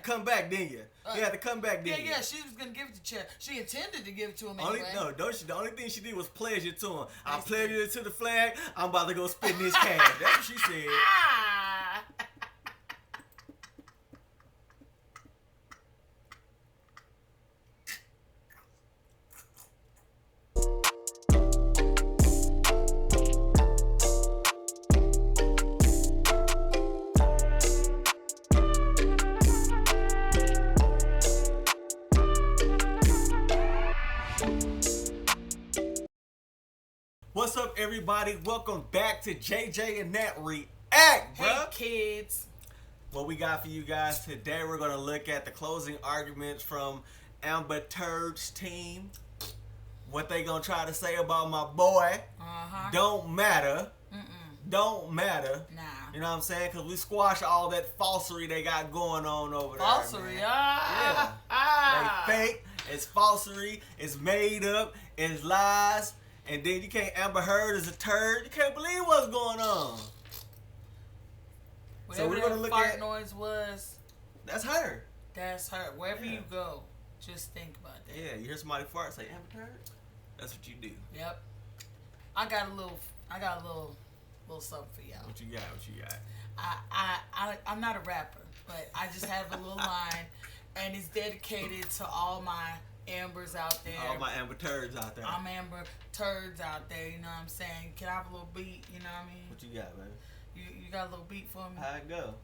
to come back, didn't you? You had to come back, didn't you? Yeah, she was going to give it to Chad. She intended to give it to him anyway. anyway. The only thing she did was pledge it to him. I pledged it to the flag. I'm about to go spit in his cash. That's what she said. What's up, everybody? Welcome back to JJ and Nat React, bro. Hey, kids. What we got for you guys today, we're going to look at the closing arguments from Amber Turd's team. What they going to try to say about my boy. Don't matter. Don't matter. Nah. You know what I'm saying? Because we squash all that falsery they got going on over there. Falsery? Yeah. They fake. It's falsery. It's made up. It's lies. And then you can't Amber Heard is a turd. You can't believe what's going on. Whatever so we're gonna look fart at noise was. That's her. That's her. Wherever you go, just think about that. Yeah, you hear somebody fart, say Amber Heard. That's what you do. Yep. I got a little something for y'all. What you got? What you got? I'm not a rapper, but I just have a little line, and it's dedicated to all my Ambers out there. All my Amber Turds out there. I'm Amber Turds out there, you know what I'm saying? Can I have a little beat, you know what I mean? What you got, baby? You got a little beat for me? How it go?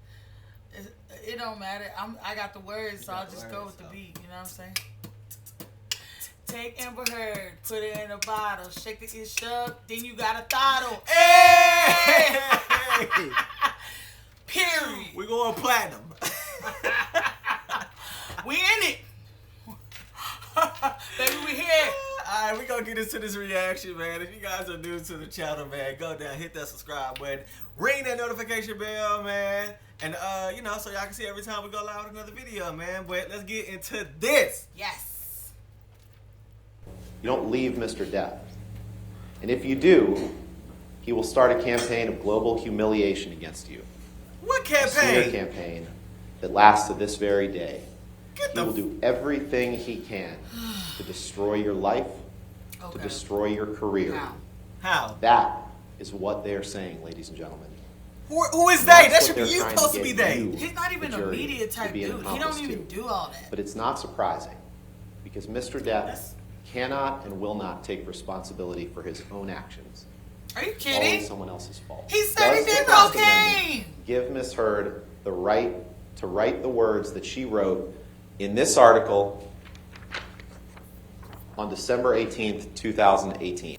It don't matter. I got the words, so I'll just words, go with the beat, you know what I'm saying? Take Amber Heard, put it in a bottle, shake the ish up, then you got a throttle. Hey! Period. We going platinum. We in it. Baby, we here. Alright, we gonna get into this reaction, man. If you guys are new to the channel, man, go down, hit that subscribe button, ring that notification bell, man. And so y'all can see every time we go live with another video, man. But let's get into this. Yes. You don't leave Mr. Depp. And if you do, he will start a campaign of global humiliation against you. What A campaign? smear campaign that lasts to this very day. Get He will do everything he can to destroy your life, to destroy your career. How? That is what they're saying, ladies and gentlemen. Who is they? That That's should what be you they're supposed to trying be to get they. you, He's not even the a jury, media to type be an dude. He accomplice don't even to. do all that. But it's not surprising because Mr. Depp cannot and will not take responsibility for his own actions. Are you It's always kidding? someone else's fault. He said he Does the did First cocaine. Amendment give Ms. Heard the right to write the words that she wrote in this article on December 18th, 2018?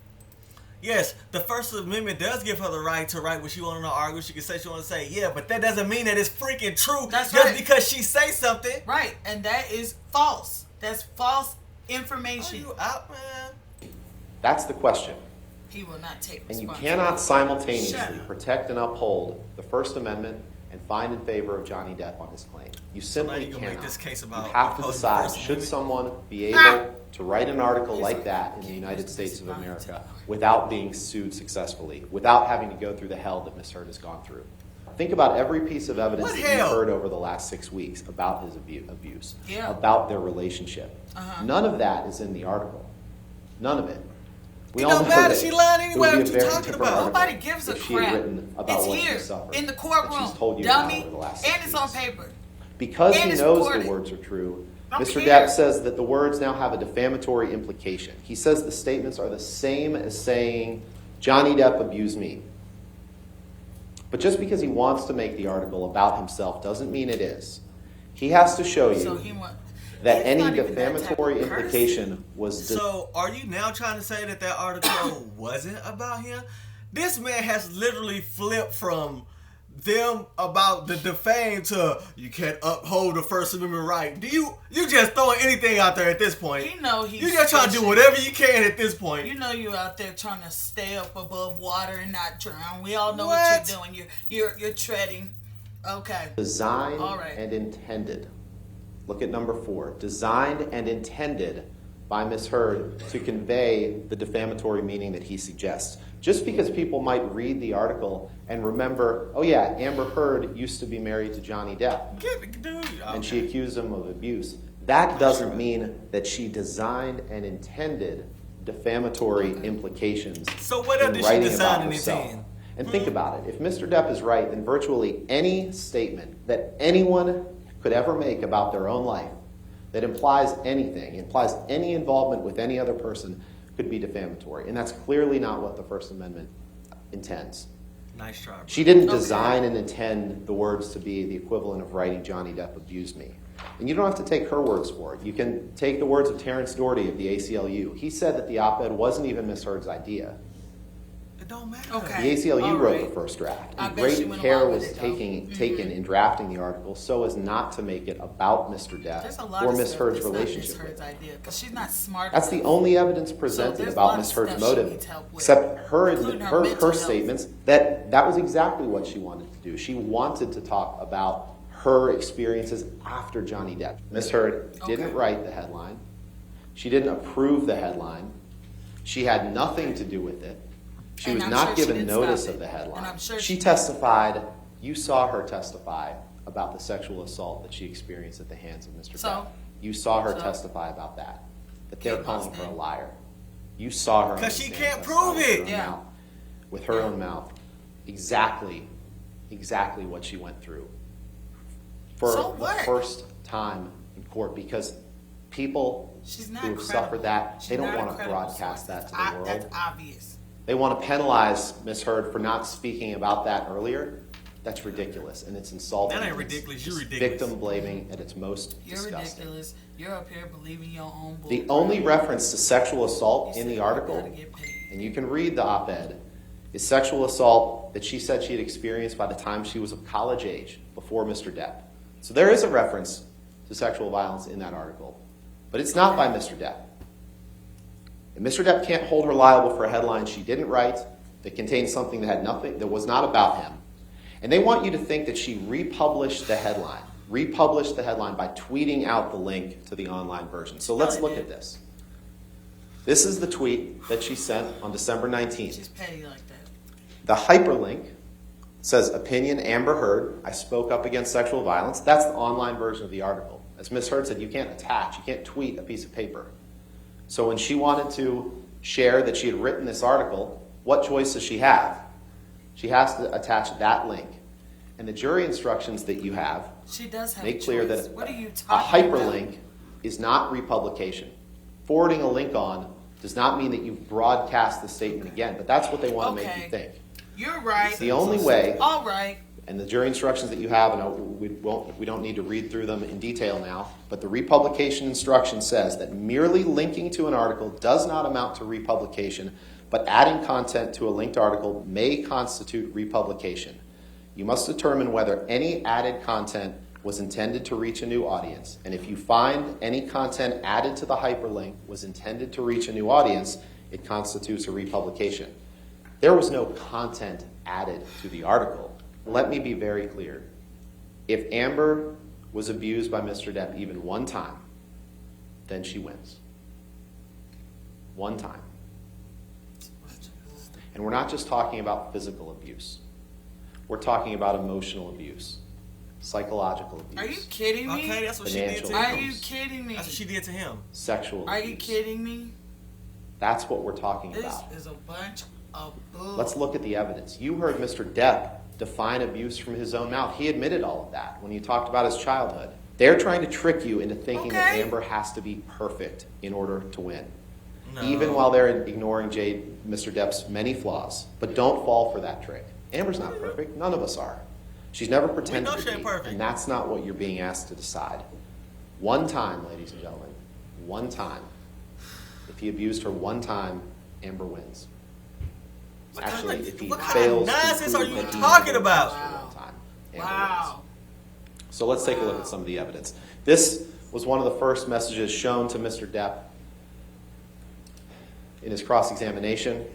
Yes, the First Amendment does give her the right to write what she want to argue. She can say she want to say, yeah, but that doesn't mean that it's freaking true. That's just right. because she say something. Right, and that is false. That's false Are information. you out, man? That's the question. He will not take And you responsibility. cannot Shut simultaneously up. protect and uphold the First Amendment and find in favor of Johnny Depp on his claim. You now simply you gonna cannot. make this case about You have to opposing the decide, First should Amendment? someone be able to write an article like that in the United States of America without being sued successfully, without having to go through the hell that Ms. Heard has gone through? Think about every piece of evidence What that hell? you've heard over the last 6 weeks about his abuse, Yeah. about their relationship. None of that is in the article. None of it. We It all don't know matter. that She lying it anyway. would be What a you very talking different about? article Nobody gives a if she had crap. written about It's what here she suffered, in the that courtroom, she's told you about dummy, over the last and 6 it's weeks. on paper. Because And he it's knows recorded. the words are true, I don't Mr. care. Depp says that the words now have a defamatory implication. He says the statements are the same as saying, Johnny Depp abused me. But just because he wants to make the article about himself doesn't mean it is. He has to show you So he want that he's any not even that type of defamatory person. implication was So, are you now trying to say that that article wasn't about him? This man has literally flipped from them about the defame to you can't uphold the First Amendment right. You just throwing anything out there at this point. He know he's You just trying to do fishing. whatever you can at this point. You know you out there trying to stay up above water and not drown. We all know What? what you're doing. You're treading. Okay. designed All right. and intended. Look at number 4. Designed and intended by Ms. Heard to convey the defamatory meaning that he suggests. Just because people might read the article and remember, oh yeah, Amber Heard used to be married to Johnny Depp, and she accused him of abuse, that doesn't mean that she designed and intended defamatory implications So what else in did she writing design about and herself. intend? And think about it. If Mr. Depp is right, then virtually any statement that anyone could ever make about their own life that implies anything, implies any involvement with any other person, could be defamatory. And that's clearly not what the First Amendment intends. Nice try. Bro. She didn't design and intend the words to be the equivalent of writing Johnny Depp abused me. And you don't have to take her words for it. You can take the words of Terrence Doherty of the ACLU. He said that the op-ed wasn't even Ms. Heard's idea. It don't matter. Okay. The ACLU All wrote right. the first draft. I And bet she great went care along with was it, though. taken in drafting the article so as not to make it about Mr. There's a Depp lot or of Ms. stuff Heard's that's not relationship Ms. with Heard's him. idea because she's not smart That's the enough. only evidence presented there's a about lot Ms. of Heard's stuff she motive, needs help with, except including her mental her health. statements that was exactly what she wanted to do. She wanted to talk about her experiences after Johnny Depp. Ms. Heard didn't write the headline. She didn't approve the headline. She had nothing to do with it. She And was I'm not sure she given didn't notice stop of it. the headline. And I'm sure she she testified. You saw her testify about the sexual assault that she experienced at the hands of Mr. So? Depp. You saw her So? testify about that. But they're Kid calling her a busting. liar. You saw her. on 'Cause the she stand can't testify prove with her it. own Yeah. mouth. With her own mouth. Exactly what she went through. For So the what? first time in court, because people She's not who have credible. suffered that, She's they don't not a want to credible broadcast source. that to the world. That's obvious. They want to penalize Ms. Heard for not speaking about that earlier. That's ridiculous, and it's insulting. That ain't and it's ridiculous. You're just ridiculous. Victim blaming at its most You're disgusting. ridiculous. You're up here believing your own bull. The only reference to sexual assault You in said the you article, gotta get paid. and you can read the op-ed, is sexual assault that she said she had experienced by the time she was of college age, before Mr. Depp. So there is a reference to sexual violence in that article, but it's not by Mr. Depp. And Mr. Depp can't hold her liable for a headline she didn't write that contained something that had nothing, that was not about him. And they want you to think that she republished the headline by tweeting out the link to the online version. So let's look at this. This is the tweet that she sent on December 19th. She's petty like that. The hyperlink says, opinion Amber Heard, I spoke up against sexual violence. That's the online version of the article. As Ms. Heard said, you can't attach, you can't tweet a piece of paper. So when she wanted to share that she had written this article, what choice does she have? She has to attach that link. And the jury instructions that you have She does have make a clear choice. that What are you a talking about? hyperlink is not republication. Forwarding a link on does not mean that you've broadcast the statement again, but that's what they want to make you think. You're right. The only way, All right. and the jury instructions that you have, and we don't need to read through them in detail now, but the republication instruction says that merely linking to an article does not amount to republication, but adding content to a linked article may constitute republication. You must determine whether any added content was intended to reach a new audience. And if you find any content added to the hyperlink was intended to reach a new audience, it constitutes a republication. There was no content added to the article. Let me be very clear. If Amber was abused by Mr. Depp even one time, then she wins. One time. And we're not just talking about physical abuse. We're talking about emotional abuse, psychological abuse. Are you kidding me? Okay, that's what she did to Financial Are him. you kidding me? That's what she did to him. Sexual Are abuse. you kidding me? That's what we're talking This about. is a bunch of bull. Let's look at the evidence. You heard Mr. Depp define abuse from his own mouth. He admitted all of that when he talked about his childhood. They're trying to trick you into thinking that Okay. Amber has to be perfect in order to win. No. Even while they're ignoring Mr. Depp's many flaws. But don't fall for that trick. Amber's not perfect. None of us are. She's never pretended know to she ain't be. perfect. And that's not what you're being asked to decide. One time, ladies and gentlemen. One time. If he abused her one time, Amber wins. Actually, if he what kind fails of nonsense to are prove you that he talking abused about? her one time, Amber Wow. wins. So let's take a look at some of the evidence. This was one of the first messages shown to Mr. Depp in his cross-examination.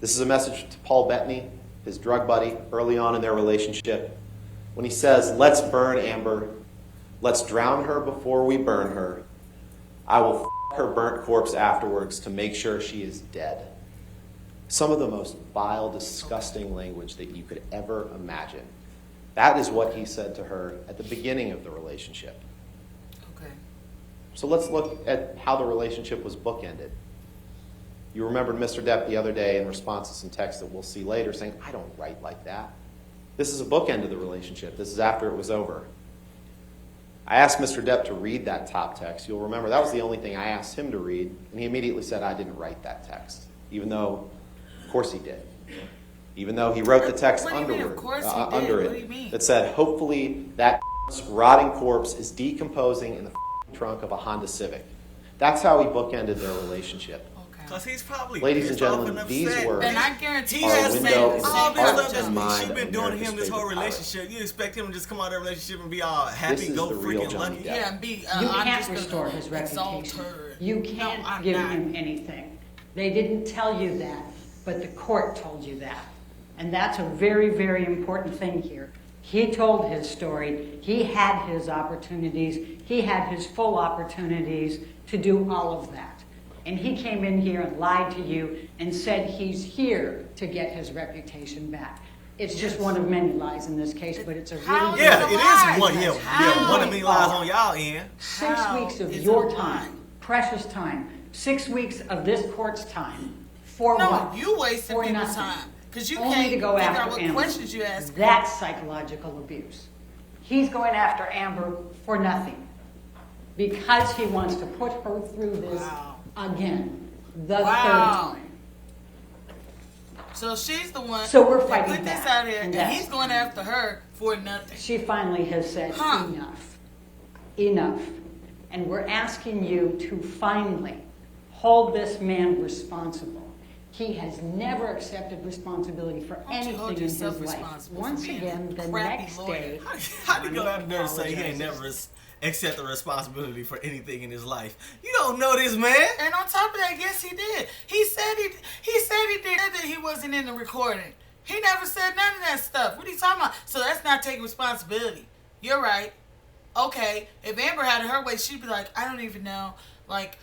This is a message to Paul Bettany, his drug buddy, early on in their relationship, when he says, "Let's burn Amber. Let's drown her before we burn her. I will her burnt corpse afterwards to make sure she is dead. Some of the most vile, disgusting language that you could ever imagine. That is what he said to her at the beginning of the relationship. Okay. So let's look at how the relationship was bookended. You remembered Mr. Depp the other day in response to some text that we'll see later saying, I don't write like that. This is a bookend of the relationship. This is after it was over. I asked Mr. Depp to read that top text. You'll remember that was the only thing I asked him to read, and he immediately said, I didn't write that text, even though, of course he did. Even though he wrote the text under it that said, hopefully that rotting corpse is decomposing in the trunk of a Honda Civic. That's how he bookended their relationship. Because he's probably Ladies and gentlemen, these words and I guarantee are a window into the all this heart stuff and that mind she's of been doing to America's him this whole favorite pirate. relationship. You expect him to just come out of that relationship and be all happy, This is go the real freaking Johnny lucky? Depp. Yeah, and be. You I'm can't just gonna restore his exalt reputation. her. You No, can't I'm give not. him anything. They didn't tell you that, but the court told you that. And that's a very, very important thing here. He told his story. He had his opportunities. He had his full opportunities to do all of that. And he came in here and lied to you and said he's here to get his reputation back. It's just one of many lies in this case, but it's a How really Yeah, It's a it lie. is one. Yeah, How? one of many lies on y'all end. 6 How weeks of is your it a lie? time, precious time, 6 weeks of this court's time, for No, what? you wasted For people's nothing. time. Because you Only can't to go figure out after what Amber. questions you ask. That's psychological abuse. He's going after Amber for nothing because he wants to put her through this Wow. again, the Wow. third time. So she's the one So we're that fighting put this back, out here, and and that's- he's going after her for nothing. She finally has said, Huh. enough, enough. And we're asking you to finally hold this man responsible. He has never accepted responsibility for Don't you anything hold in his yourself life. responsible for Once being again, a the crappy next lawyer? day, How do you go out there and say he ain't apologizes. never accept the responsibility for anything in his life? You don't know this man. And on top of that, yes, he did. He said he did that he wasn't in the recording. He never said none of that stuff. What are you talking about? So that's not taking responsibility. You're right. Okay, if Amber had it her way, she'd be like, I don't even know, like,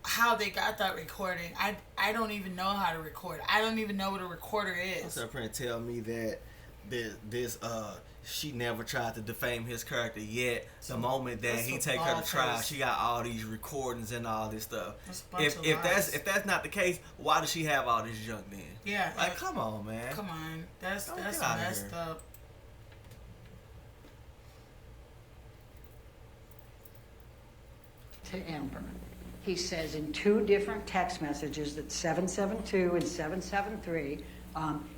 how they got that recording. I don't even know how to record. I don't even know what a recorder is. What's up here and tell me that this she never tried to defame his character yet. The moment that That's he a take her to trial, bald-faced- she got all these recordings and all this stuff. That's a bunch of If lies. that's not the case, why does she have all this junk then? Yeah. Like, come on, man. Come on. That's Don't get outta messed here. up. to Amber. He says in 2 different text messages, that's 772 and 773,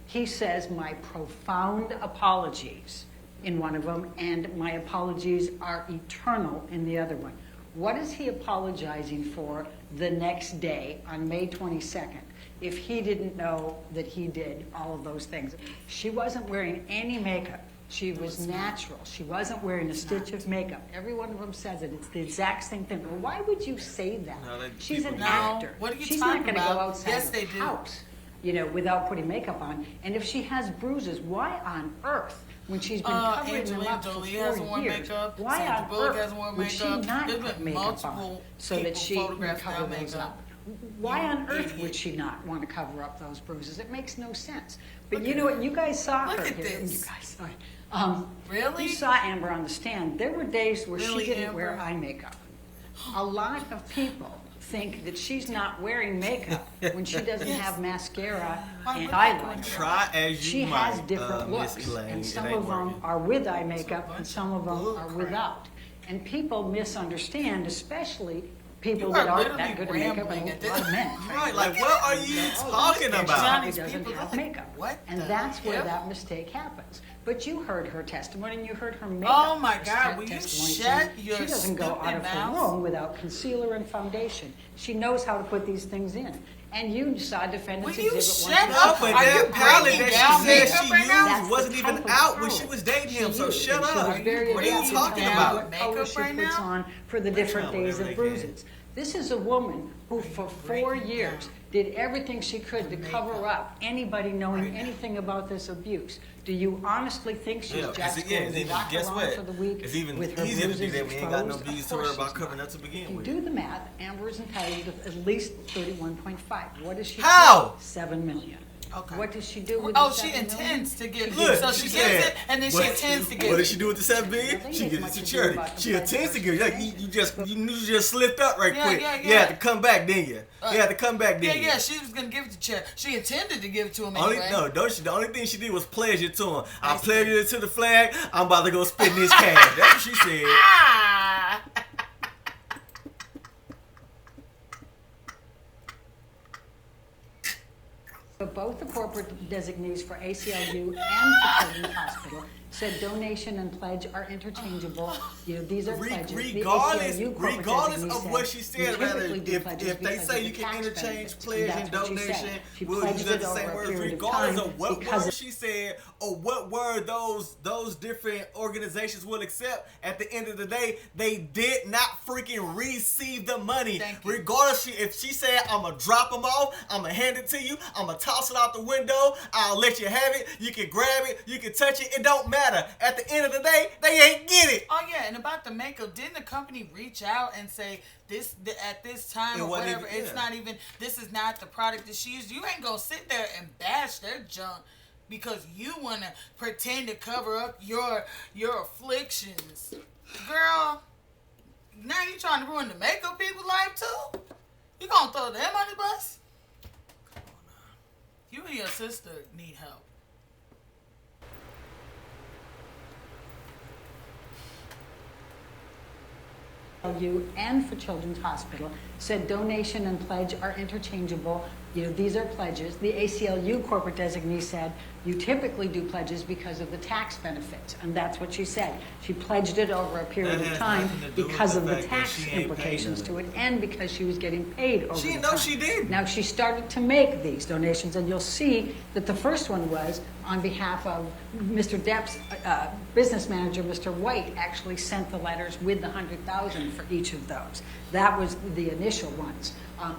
he says my profound apologies in one of them, and my apologies are eternal in the other one. What is he apologizing for the next day on May 22nd if he didn't know that he did all of those things? She wasn't wearing any makeup. She was natural. She wasn't wearing a stitch of makeup. Every one of them says it. It's the exact same thing. Well, why would you say that? No, She's an people- No, actor. what are you She's talking not going to go about? outside Yes, the they do. house, without putting makeup on. And if she has bruises, why on earth, when she's been covering them Angelina up for Jolie 4 hasn't worn years, makeup. why Sandra on Bullock earth hasn't worn would she makeup. not There's put been makeup on multiple so that people she can photographed cover without those makeup. up? Why You on earth idiot. would she not want to cover up those bruises? It makes no sense. But Look you at know what? You guys saw Look her at here. this. You guys saw it. Really? You saw Amber on the stand. There were days where Really, she didn't wear Amber? eye makeup. A lot of people think that she's not wearing makeup when she doesn't have mascara Why and would they eyeliner. Try as you She might, has different Miss looks, Elaine, and it some ain't of them working. are with eye makeup and some of them bull are crap. without. And people misunderstand, especially people You that are aren't that literally good at makeup, rambling and at a lot of this- men. Right, like, what are you talking And about? Johnny These doesn't people have like, makeup. what And the that's where hell? that mistake happens. But you heard her testimony and you heard her makeup. Oh my God, will you testimony, shut too. your She doesn't go out stupid of her mouth? room without concealer and foundation. She knows how to put these things in. And you saw defendant's Will you exhibit shut No, up? but Are you that palette breaking that down she said makeup she right now? used wasn't That's even the type out of when she palette was dating him, she so used, shut and she up. was very What are you aggressive talking in about? what color Makeup she right puts now? on for the different trying days whatever of they can. bruises. This is a woman who for 4 years did everything she could to cover up anybody knowing anything about this abuse. Do you honestly think she's just going to walk around for the week with her bruises exposed? We ain't got no business to worry about covering up to begin with. You do the math, Amber is entitled to at least 31.5. What does she How? do? $7 million. Okay. What does she do with Oh, the she $7 million? intends to give Look, it. So she gives it, and then she intends to give it. What does she do with the $7 billion? She gives it to charity. She intends to give it. Like, you just slipped up right quick. You had to come back, didn't you? You had to come back, didn't you? Yeah, she was gonna give it to charity. She intended to give it to him anyway. The only thing she did was pledge it to him. I pledged it to the flag. I'm about to go spend this cash. That's what she said. Ah! But both the corporate designees for ACLU and for Children's Hospital said donation and pledge are interchangeable. These are pledges. Regardless of what she said, rather, if they say you can interchange pledge and donation, we'll use the same words. Regardless of what word she said or what word those different organizations will accept, at the end of the day, they did not freaking receive the money. Regardless, if she said, I'm going to drop them off, I'm going to hand it to you, I'm going to toss it out the window, I'll let you have it, you can grab it, you can touch it, it don't matter. At the end of the day, they ain't get it. Oh yeah, and about the makeup, didn't the company reach out and say at this time or whatever? It's not even. This is not the product that she used. You ain't gonna sit there and bash their junk because you wanna pretend to cover up your afflictions, girl. Now you trying to ruin the makeup people's life too? You gonna throw them on the bus? Come on now. You and your sister need help. And for Children's Hospital said donation and pledge are interchangeable. These are pledges. The ACLU corporate designee said you typically do pledges because of the tax benefits, and that's what she said. She pledged it over a period of time because of the tax implications to it, and because she was getting paid over the time. She did. Now she started to make these donations, and you'll see that the first one was on behalf of Mr. Depp's business manager, Mr. White, actually sent the letters with the $100,000 for each of those. That was the initial ones.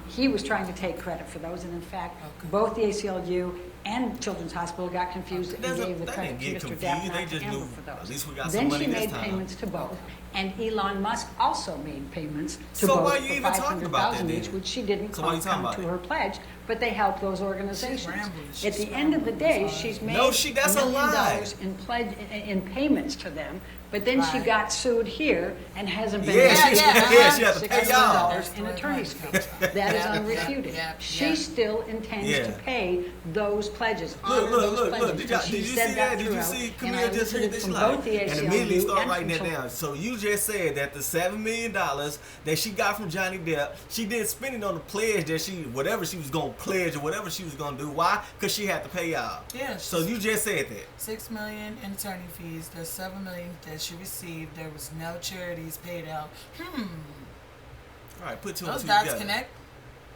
He was trying to take credit for those, and in fact, both the ACLU and Children's Hospital got confused and gave the credit to Mr. Depp, not to Amber for those. At least we got then some money she made this time. payments to both, and Elon Musk also made payments to So both why you for even talking about that $500,000 then? each, which she didn't So why you talking count about to it? her pledge, but they helped those organizations. At the end of the day, she's made that's a $1 lie. million in payments to them, but then she got sued here and hasn't been she had to pay y'all. $6 million in attorney's fees. That is unrefuted. She still intends to pay those pledges. Look. Did you see that? Did you see Camille just heard this live? And immediately start writing that down. So you just said that the $7 million that she got from Johnny Depp, she didn't spend it on the pledge that whatever she was going to pledge or whatever she was going to do. Why? Because she had to pay y'all. Yeah. So you just said that. $6 million in attorney fees. There's $7 million that she received. There was no charities paid out. All right, put two and Those two dots together. connect.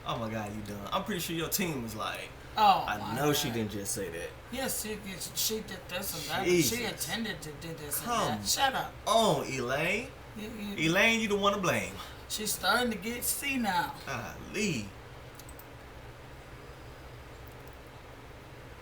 Oh my God, you done. I'm pretty sure your team was like, Oh, I know she didn't just say that. Yes, she did this and that. Jesus. She intended to do this Come and that. Shut up. on, Elaine. Elaine, you the one to blame. She's starting to get senile. Lee.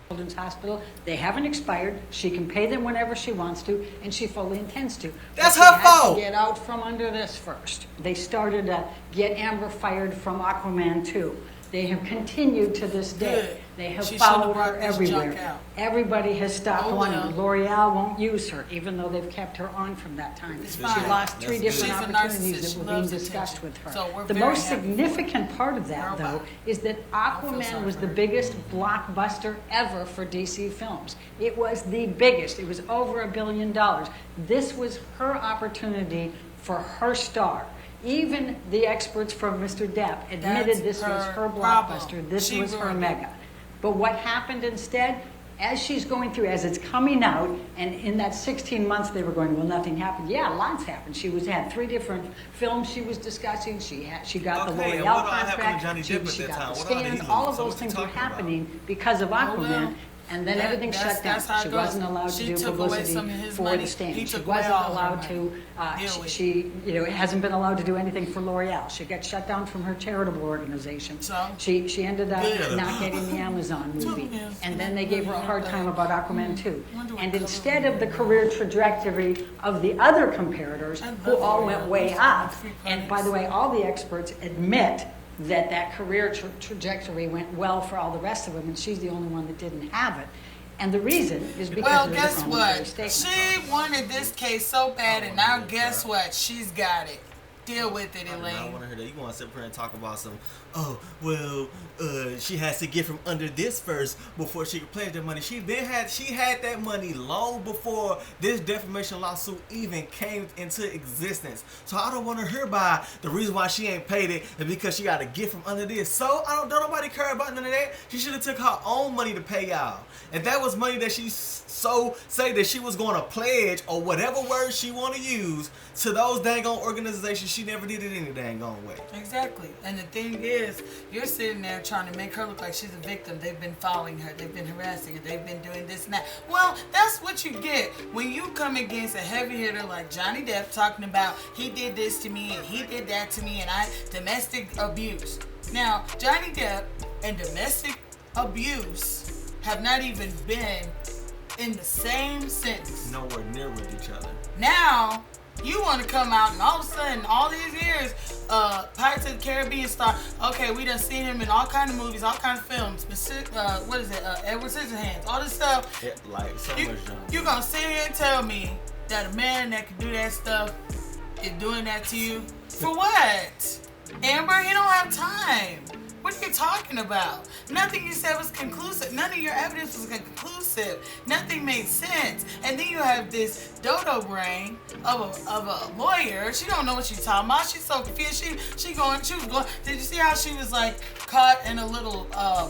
Children's Hospital. They haven't expired. She can pay them whenever she wants to, and she fully intends to. That's but her fault. Has to get out from under this first. They started to get Amber fired from Aquaman 2. They have continued to this day. Good. They have She followed shouldn't have her brought this junk everywhere. out. Everybody has stopped Oh, wanting well. her. L'Oreal won't use her, even though they've kept her on from that time. It's She fine. lost 3 That's different good. She's a opportunities narcissist. that She were being loves discussed attention. with her. So we're The very most happy. significant part of that, Girl, though, bye. is that I feel Aquaman sorry was for the her. biggest blockbuster ever for DC Films. It was the biggest. It was over $1 billion. This was her opportunity for her star. Even the experts from Mr. Depp admitted That's this was her her problem. blockbuster. This She was her ruined it. mega. But what happened instead? As she's going through, as it's coming out, and in that 16 months they were going, well, nothing happened. Yeah, lots happened. She had 3 different films she was discussing. She got the Okay, and L'Oreal what happened to contract. Johnny Depp at She that got time? the What all did he stand. lose? All of So those what you things were talking about? happening because of Aquaman. well. And then everything shut down. That's how it She goes. wasn't allowed She to do took away publicity some of his for money. the stand. He She took away wasn't all her allowed money. to. She hasn't been allowed to do anything for L'Oreal. She got shut down from her charitable organization. So? She ended up Good. not getting the Amazon movie, Yes. and then they gave her a hard time about Aquaman 2. Wonder what And color instead of the career trajectory of the other comparators, who all went way up, and by the way, all the experts admit that career trajectory went well for all the rest of them, and she's the only one that didn't have it. And the reason is because Well, of the guess defamatory what? statements. She wanted this case so bad, and now guess what? She's got it. Deal with it, I want Elaine. to hear that. You want to sit up here and talk about some, she has to get from under this first before she could pledge that money. She had that money long before this defamation lawsuit even came into existence. So I don't want to hear about the reason why she ain't paid it is because she got to get from under this. So don't nobody care about none of that. She should have took her own money to pay y'all. If that was money that she say that she was going to pledge or whatever word she want to use to those dang on organizations, she never did it any dang on way. Exactly. And the thing is, you're sitting there trying to make her look like she's a victim. They've been following her. They've been harassing her. They've been doing this and that. Well, that's what you get when you come against a heavy hitter like Johnny Depp talking about he did this to me and he did that to me and domestic abuse. Now, Johnny Depp and domestic abuse have not even been in the same sentence. Nowhere near with each other. Now, you want to come out and all of a sudden, all these years, Pirates of the Caribbean star, okay, we done seen him in all kind of movies, all kind of films, Edward Scissorhands, all this stuff. Yeah, like so You, much junk. you gonna sit here and tell me that a man that can do that stuff is doing that to you? For what? Amber, he don't have time. What are you talking about? Nothing you said was conclusive. None of your evidence was conclusive. Nothing made sense. And then you have this dodo brain of a lawyer. She don't know what she's talking about. She's so confused. She was going. Did you see how she was like caught in a little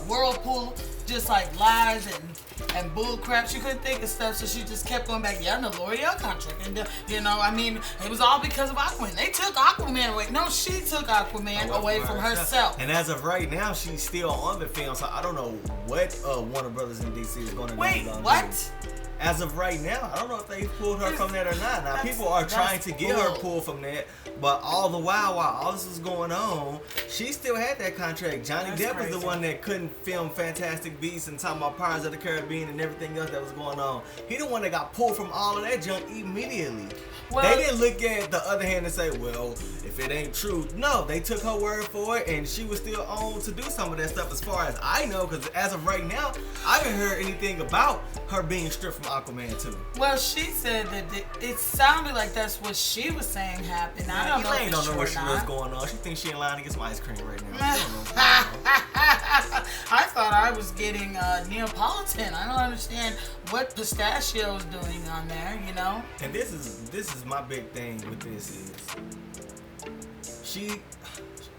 whirlpool, just like lies and bull crap? She couldn't think of stuff, so she just kept going back. Yeah, the L'Oreal contract, and it was all because of Aquaman. They took Aquaman away. No, she took Aquaman away from herself. And as of right now, she's still on the film, so I don't know what Warner Brothers in DC is going to do. Wait, what? As of right now, I don't know if they pulled her from that or not. Now, people are trying to get her pulled from that, but all the while all this was going on, she still had that contract. Johnny Depp was the one that couldn't film Fantastic Beasts and talking about Pirates of the Caribbean and everything else that was going on. He the one that got pulled from all of that junk immediately. Well, they didn't look at the other hand and say, well, if it ain't true. No, they took her word for it, and she was still on to do some of that stuff as far as I know, because as of right now, I haven't heard anything about her being stripped from Aquaman 2. Well, she said that it sounded like that's what she was saying happened. I don't know Elaine if don't it's know true what or she not. was going on. She thinks she in line to get some ice cream right now. She don't know what's going on. I thought I was getting Neapolitan. I don't understand what pistachio is doing on there, you know? And this is my big thing with this is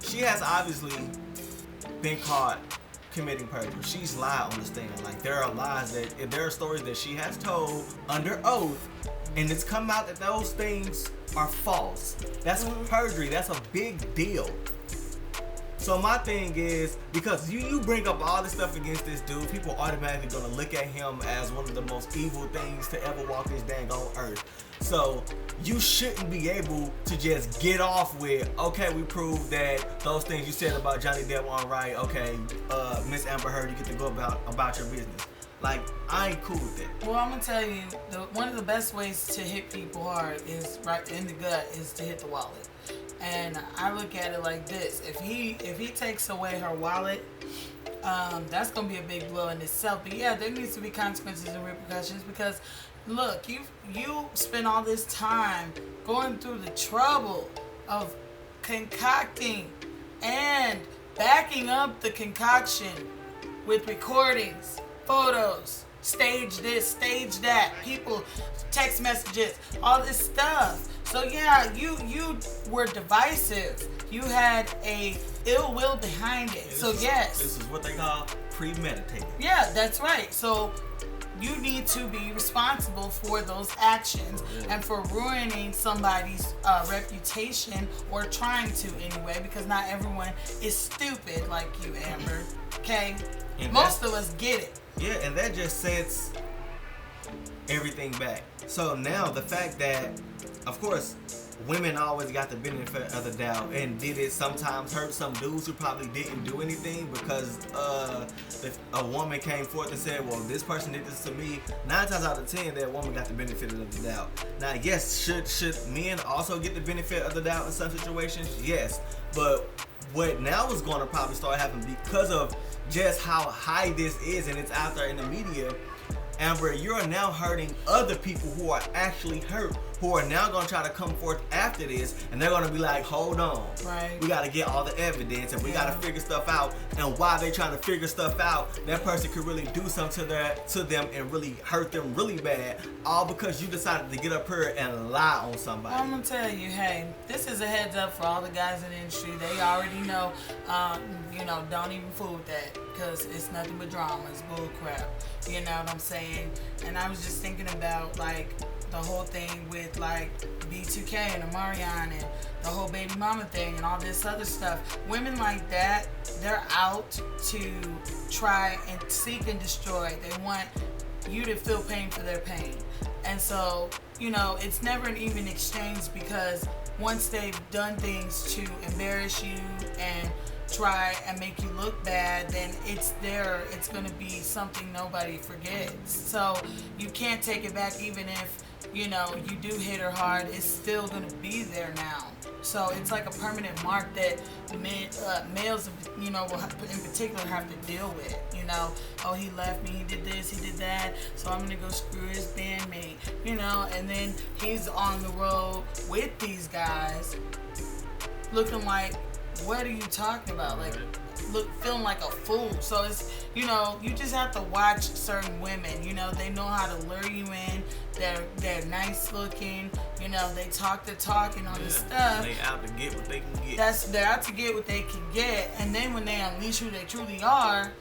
she has obviously been caught committing perjury. She's lied on the stand. Like there are lies there are stories that she has told under oath, and it's come out that those things are false. That's perjury. That's a big deal. So my thing is, because you bring up all this stuff against this dude, people automatically gonna look at him as one of the most evil things to ever walk this dang on earth. So you shouldn't be able to just get off with, okay, we proved that those things you said about Johnny Depp weren't right. Okay, Miss Amber Heard, you get to go about your business. Like, I ain't cool with that. Well, I'm gonna tell you, one of the best ways to hit people hard is right in the gut is to hit the wallet. And I look at it like this: if he takes away her wallet, that's gonna be a big blow in itself. But yeah, there needs to be consequences and repercussions because, look, you spend all this time going through the trouble of concocting and backing up the concoction with recordings, photos, stage this, stage that, people, text messages, all this stuff. So yeah, you were divisive. You had a ill will behind it. So yes. This is what they call premeditated. Yeah, that's right. So you need to be responsible for those actions and for ruining somebody's reputation, or trying to anyway, because not everyone is stupid like you, Amber. Okay? And most of us get it. Yeah, and that just sets everything back. So now the fact that, of course, women always got the benefit of the doubt, and did it sometimes hurt some dudes who probably didn't do anything because if a woman came forth and said, well, this person did this to me, 9 times out of 10 that woman got the benefit of the doubt. Now, yes, should men also get the benefit of the doubt in some situations? Yes, but what now is going to probably start happening because of just how high this is and it's out there in the media. Amber, you're now hurting other people who are actually hurt, who are now going to try to come forth after this, and they're going to be like, hold on. Right. We got to get all the evidence, and we got to figure stuff out. And while they trying to figure stuff out, that person could really do something to them and really hurt them really bad, all because you decided to get up here and lie on somebody. I'm going to tell you, hey, this is a heads up for all the guys in the industry. They already know, don't even fool with that, because it's nothing but drama. It's bull crap. You know what I'm saying? And I was just thinking about, like, the whole thing with, like, B2K and Omarion and the whole baby mama thing and all this other stuff. Women like that, they're out to try and seek and destroy. They want you to feel pain for their pain. And so, it's never an even exchange, because once they've done things to embarrass you and try and make you look bad, then it's going to be something nobody forgets. So you can't take it back. Even if you do hit her hard, it's still going to be there now. So it's like a permanent mark that males will in particular have to deal with. Oh, he left me, he did this, he did that, so I'm gonna go screw his bandmate. And then he's on the road with these guys looking like, what are you talking about? Like, feeling like a fool. So it's, you just have to watch certain women. They know how to lure you in. They're nice looking. They talk the talk and all this stuff. They out to get what they can get. They're out to get what they can get. And then when they unleash who they truly are,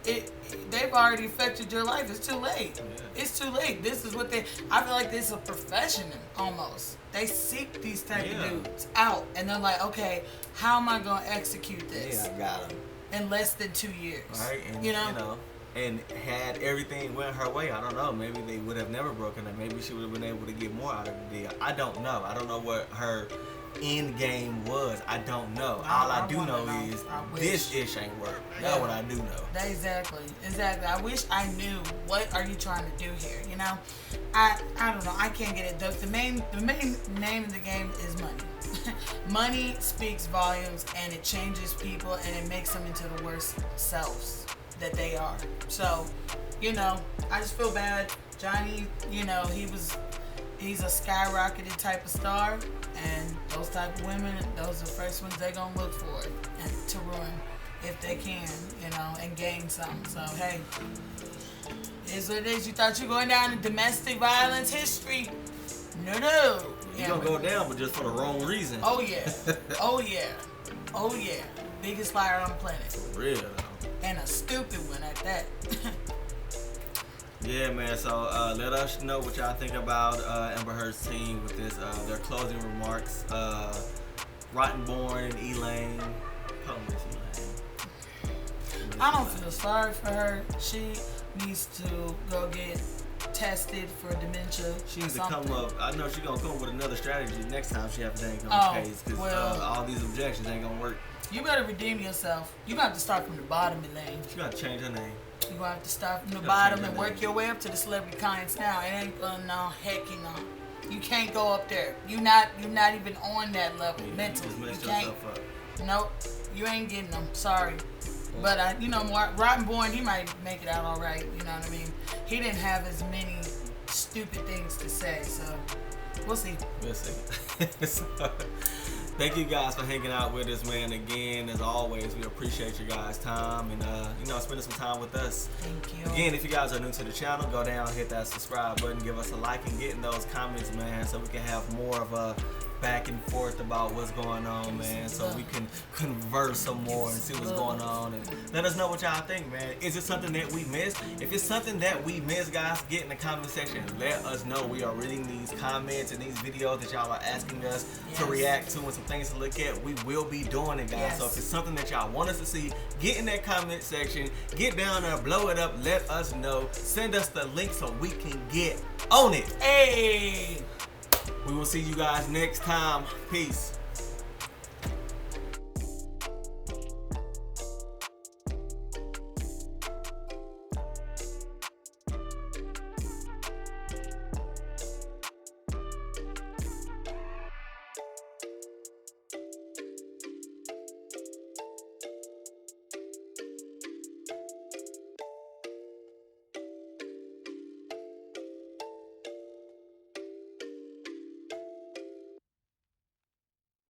they've already affected your life. It's too late. Yeah. It's too late. This is what I feel like this is a profession almost. They seek these type of dudes out, and they're like, okay, how am I going to execute this? Yeah, I got him. In less than 2 years. Right, and and had everything went her way, I don't know, maybe they would have never broken her. Maybe she would have been able to get more out of the deal. I don't know. I don't know what her end game was. I don't know. All I do know is this ish ain't work. That's what I do know. Exactly. I wish I knew what are you trying to do here. I don't know. I can't get it. The main name of the game is money. Money speaks volumes, and it changes people, and it makes them into the worst selves that they are. So, I just feel bad. Johnny, he's a skyrocketed type of star, and those type of women, those are the first ones they're gonna look for and to ruin if they can, and gain something. So hey, it is what it is. You thought you were going down in domestic violence history? No. You're gonna go down, but just for the wrong reason. Oh yeah. Oh yeah. Biggest liar on the planet. For real though. And a stupid one at that. Yeah, man. So let us know what y'all think about Amber Heard's team with this. Their closing remarks. Rottenborn and Elaine. I don't feel sorry for her. She needs to go get tested for dementia. She needs to come up. I know she's gonna come up with another strategy next time she have a dang on case, because all these objections ain't gonna work. You better redeem yourself. You gonna have to start from the bottom, Elaine. She gotta change her name. You gonna have to start from the bottom and work your way up to the celebrity clients now. It ain't gonna, no, heck no. You can't go up there. You're not even on that level mentally. You can't. Nope. You ain't getting them. Sorry. But Rottenborn, he might make it out all right. You know what I mean? He didn't have as many stupid things to say, so we'll see. We'll see. Thank you guys for hanging out with us, man. Again, as always, we appreciate your guys' time and spending some time with us. Thank you. Again, if you guys are new to the channel, go down, hit that subscribe button, give us a like, and get in those comments, man, so we can have more of a back and forth about what's going on, man, so we can converse some more and see what's going on, and let us know what y'all think, man. Is it something that we missed? If it's something that we missed, guys, get in the comment section and let us know. We are reading these comments and these videos that y'all are asking us to react to and some things to look at. We will be doing it, guys. So if it's something that y'all want us to see, get in that comment section, get down there, blow it up, let us know, send us the link so we can get on it. Hey! We will see you guys next time. Peace.